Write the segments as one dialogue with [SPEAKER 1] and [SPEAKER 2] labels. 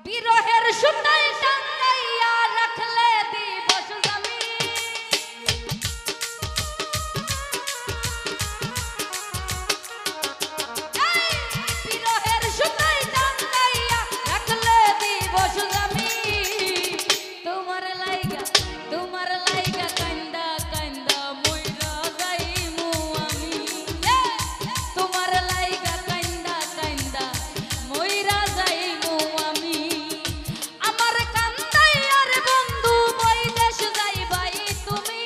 [SPEAKER 1] বিরহের সুতায় টাঙ্গাইয়া রাখলে দিবস জামি বিরহের সুতায় টাঙ্গাইয়া রাখলে দিবস জামি তোমার লাইগা কান্দা কান্দা মইরা যাইমু আমি তোমার লাইগা কান্দা কান্দা মইরা যাইমু আমি আমার কান্দাইয়ার বন্ধু বৈদেশ যাইবাই তুমি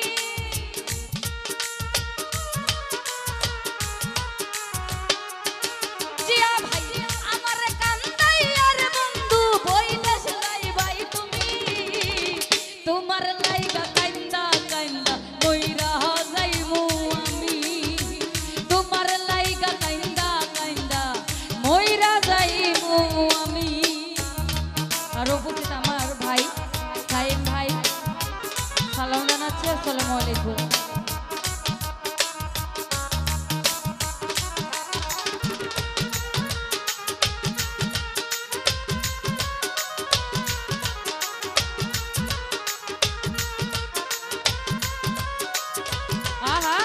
[SPEAKER 1] জিয়া ভাই আমার কান্দাইয়ার বন্ধু বৈদেশ যাইবাই তুমি তোমার লাইগা কান্দা কান্দা মইরা যাইমু আমি তোমার লাইগা কান্দা কান্দা মইরা যাইমু আমি। আর উপস্থিত আমার ভাই সাইম ভাই সালাম জানাচ্ছি, আসসালামু আলাইকুম। আহা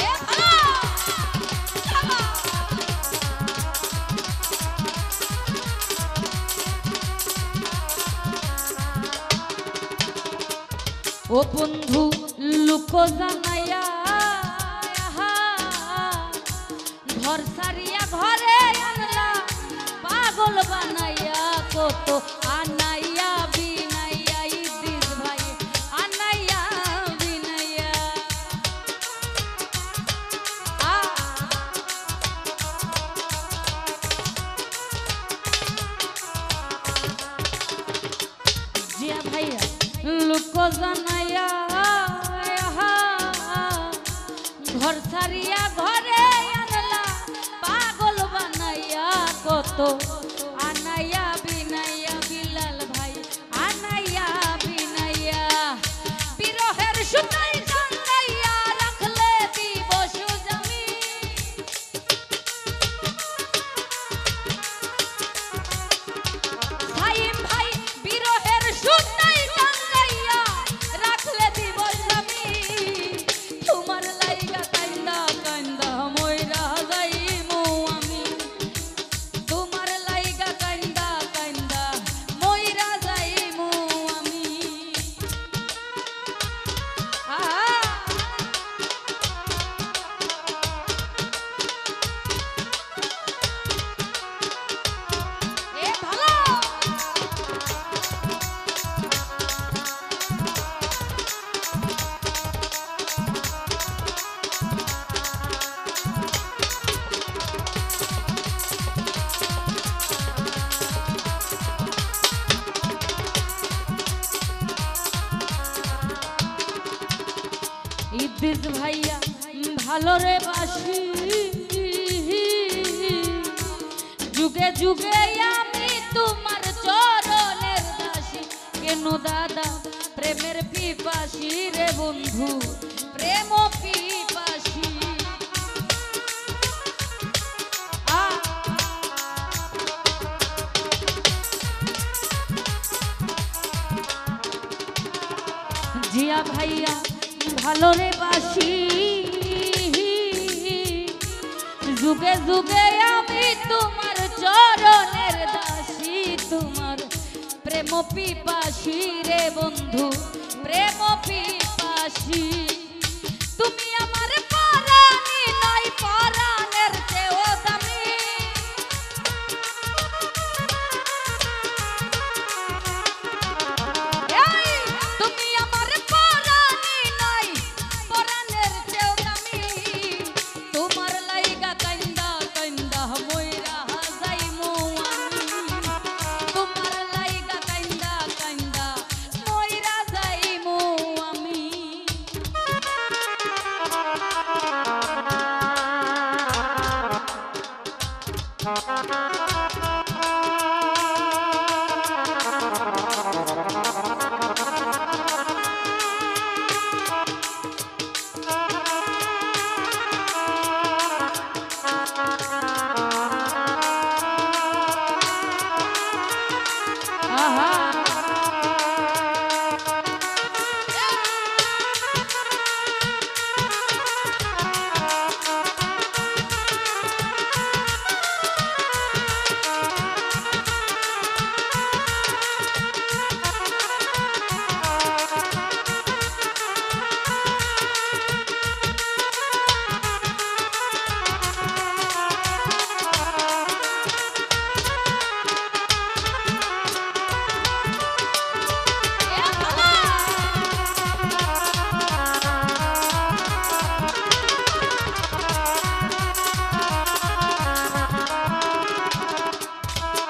[SPEAKER 1] এ ভালো ও বন্ধু লুক জানাইয়া ঘর সারিয়া ঘরে আনলা পাগল বানাইয়া কত আনাইয়া বিনাইয়া ইদ্রিস ভাই আনাইয়া বিনাইয়া জিয়া ভাইয়া লুক জানাইয়া ঘর সারিয়া ঘরে আনলা পাগল বানাইয়া কত আনাইয়া বিনাইয়া বিলাল ভাই আনাইয়া বিনাইয়া বিরহের সুতায় টাঙ্গাইয়া রাখলে দিবস জামি সাইম ভাই বিরহের সুতায় টাঙ্গাইয়া রাখলে দিবস জামি তোমার লাইগা কান্দা কান্দা মইরা যাইমু আমি তোমার লাইগা কান্দা কান্দা মইরা যাইমু আমি। এ ভালো ইদ্রিস ভাইয়া ভালো রে বাসি যুগে যুগে আমি তোমার চরণের দাসী কেন দাদা প্রেমের পিপাসী রে বন্ধু প্রেম পিপাসী জিয়া ভাইয়া ভালো রে বাসি যুগে যুগে আমি তোমার চরণের দাসী তোমার প্রেম পিপাসী রে বন্ধু প্রেম পিপাসী তুমি আমার পরাণী নয় পরাণের চেয়েও দামি তুমি আমার পরাণী নয় পরাণের চেয়েও দামি তোমার লাইগা কান্দা কান্দা মইরা যাইমু আমি তোমার লাইগা কান্দা কান্দা মইরা যাইমু আমি।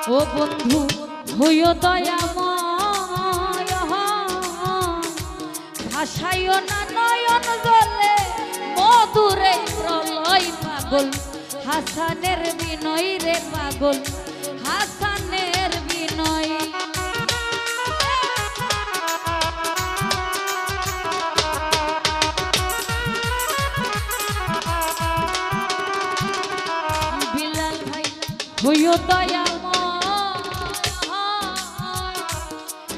[SPEAKER 1] ও বন্ধু হইও দয়াময় ভাসাইও না নয়ন জলে মধুরে প্রলয় পাগল হাসানের বিনয় রে পাগল হাসানের বিনয় বিলাল ভাই হইও দয়াময়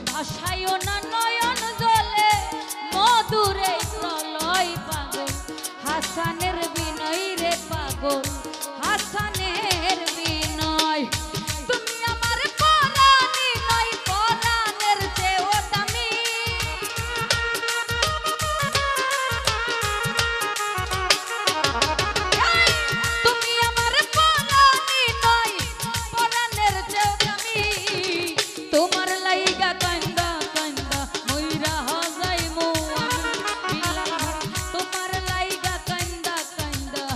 [SPEAKER 1] ভাসাইও না নয়ন জলে মধুরে প্রলয় পাগল হাসানের বিনয় রে পাগল হাসানের বিনয় তুমি আমার পরাণী নয় পরাণের চেয়েও দামি তুমি আমার পরাণী নয় পরাণের চেয়েও দামি তোমার লাইগা কান্দা কান্দা মইরা যাইমু আমি তোমার লাইগা কান্দা কান্দা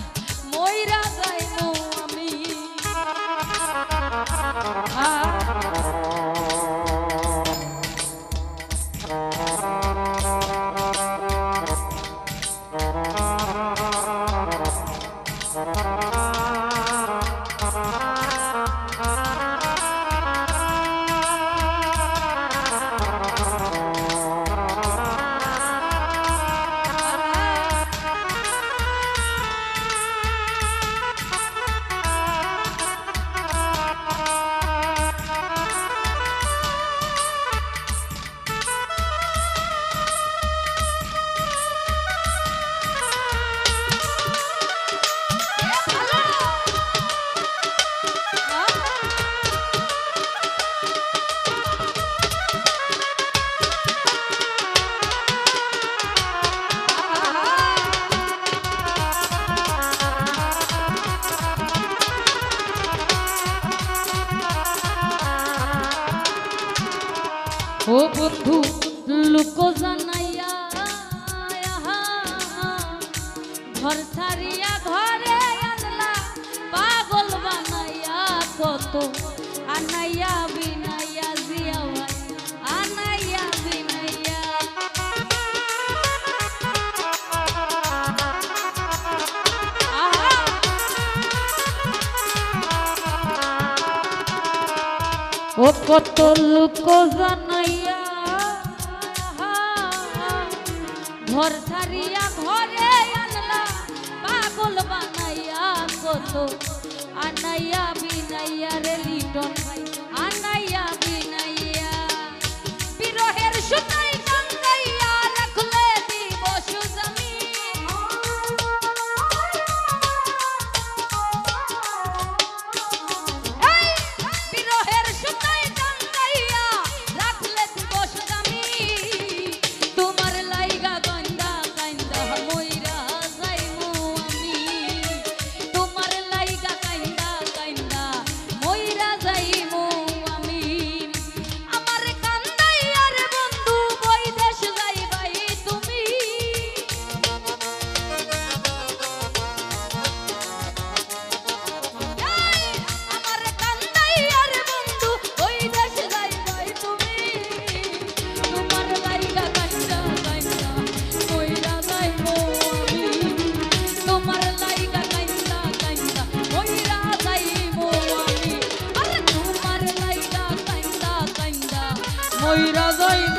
[SPEAKER 1] মইরা যাইমু আমি ও বন্ধু লুকো জানাইয়া ঘর ছাড়িয়া ঘরে আনলা পাগল বানাইয়া কত আনাইয়া বিনাইয়া জিয়া ভাই আনাইয়া বিনাইয়া ও কত লুকো জানাইয়া ঘর ছাড়িয়া ঘরে আনলা পাগল বানাইয়া কত আনাইয়া বিনাইয়া রে লিটন ভাই আনাইয়া বিনাইয়া বিরহের সুতাই টাঙ্গাইয়া রাখলে দিব সুজামি বিরহের সুতাই টাঙ্গাইয়া রাখলে দিব সুজামি তোমার লাইগা কান্দা কান্দা মইরা যাইমু আমি তোমার লাইগা কান্দা কান্দা মইরা যাইমু আমি আমার কান্দাইয়ার বন্ধু বৈদেশ যাইবাই তুমি আমার কান্দাইয়ার বন্ধু বৈদেশ যাইবাই তুমি তোমার লাইগা কান্দা কান্দা মইরা যাইমু আমি তোমার লাইগা কান্দা কান্দা মইরা যাইমু আমি আরে তোমার লাইগা কান্দা কান্দা মইরা যাইমু